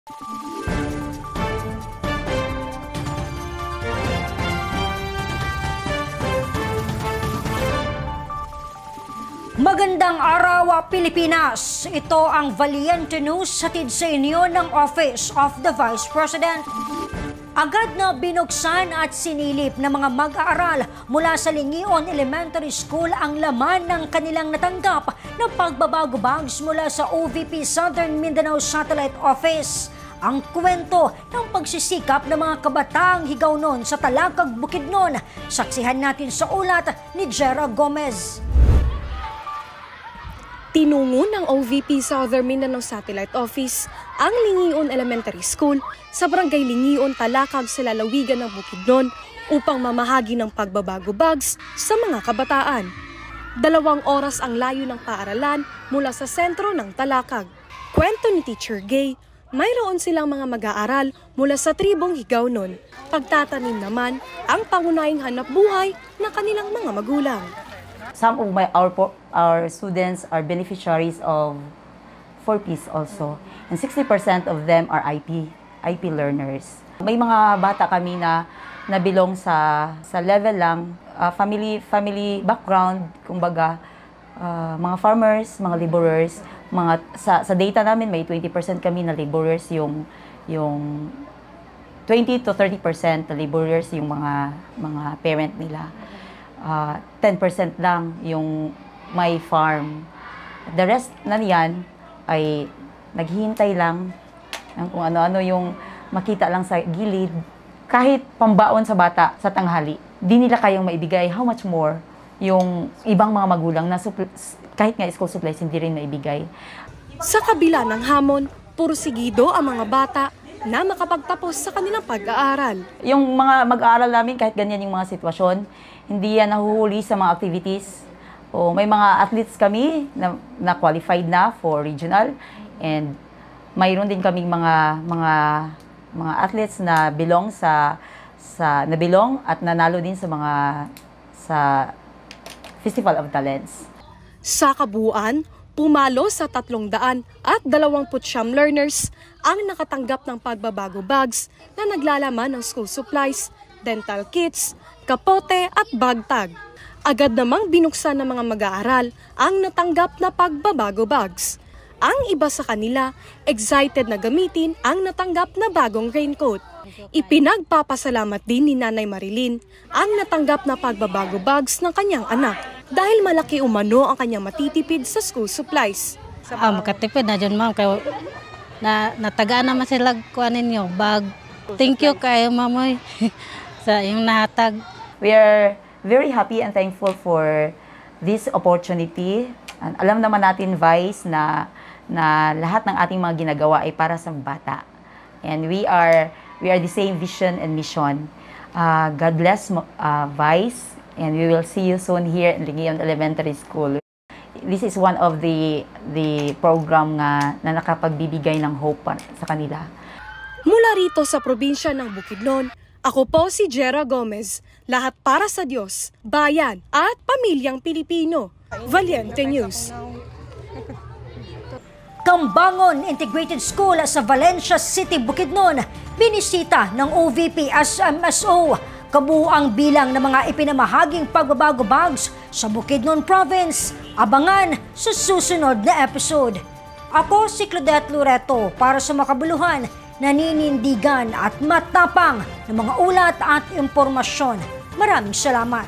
Magandang araw, Pilipinas! Ito ang Valiente News hatid sa inyo ng Office of the Vice President. Agad na binuksan at sinilip ng mga mag-aaral mula sa Lingion Elementary School ang laman ng kanilang natanggap na pagbabago bags mula sa OVP Southern Mindanao Satellite Office. Ang kwento ng pagsisikap ng mga kabataang Higawnon sa Talakag, Bukidnon. Saksihan natin sa ulat ni Jera Gomez. Tinungo ng OVP Southern Mindanao Satellite Office ang Lingion Elementary School sa Barangay Lingion, Talakag sa lalawigan ng Bukidnon upang mamahagi ng pagbabago bags sa mga kabataan. 2 oras ang layo ng paaralan mula sa sentro ng Talakag. Kwento ni Teacher Gay, mayroon silang mga mag-aaral mula sa tribong Higawnon. Pagtatanim naman ang pangunahing hanap buhay ng kanilang mga magulang. Some of our students are beneficiaries of 4Ps also. And 60% of them are IP learners. May mga bata kami na belong sa level lang, family background, kumbaga, mga farmers, mga laborers, sa data namin may 20% kami na laborers, yung 20 to 30% na laborers yung mga parent nila. 10% lang yung may farm. The rest na niyan ay naghihintay lang ng kung ano-ano yung makita lang sa gilid. Kahit pambaon sa bata sa tanghali, di nila kayang maibigay. How much more yung ibang mga magulang na kahit nga school supplies hindi rin maibigay. Sa kabila ng hamon, pursigido ang mga bata na makapagtapos sa kanilang pag-aaral. Yung mga mag-aaral namin, kahit ganyan yung mga sitwasyon, hindi yan nahuhuli sa mga activities. O may mga athletes kami na qualified na for regional, and mayroon din kaming mga athletes na belong at nanalo din sa Festival of Talents. Sa kabuuan, pumalo sa 329 learners ang nakatanggap ng pagbabago bags na naglalaman ng school supplies, dental kits, kapote at bag tag. Agad namang binuksan ng mga mag-aaral ang natanggap na pagbabago bags. Ang iba sa kanila, excited na gamitin ang natanggap na bagong raincoat. Ipinagpapasalamat din ni Nanay Marilyn ang natanggap na pagbabago bags ng kanyang anak dahil malaki umano ang kanyang matitipid sa school supplies. Makatipid na dyan, ma'am. Kaya natagaan naman sila kuha ninyo, bag. Thank you kayo, mamoy, sa yung nahatag. We are very happy and thankful for this opportunity. Alam naman natin, Vice, na lahat ng ating mga ginagawa ay para sa bata. And we are the same vision and mission. God bless, Vice, and we will see you soon here in Lingion Elementary School. This is one of the program na nakapagbibigay ng hope sa kanila. Mula rito sa probinsya ng Bukidnon, ako po si Jera Gomez, lahat para sa Diyos, bayan at pamilyang Pilipino. Valiente News. Kambangon Integrated School sa Valencia City, Bukidnon, binisita ng OVP SMSO. Kabuuang bilang ng mga ipinamahaging pagbabago bags sa Bukidnon Province. Abangan sa susunod na episode. Ako si Claudette Loreto para sa makabuluhan, naninindigan at matapang ng mga ulat at impormasyon. Maraming salamat.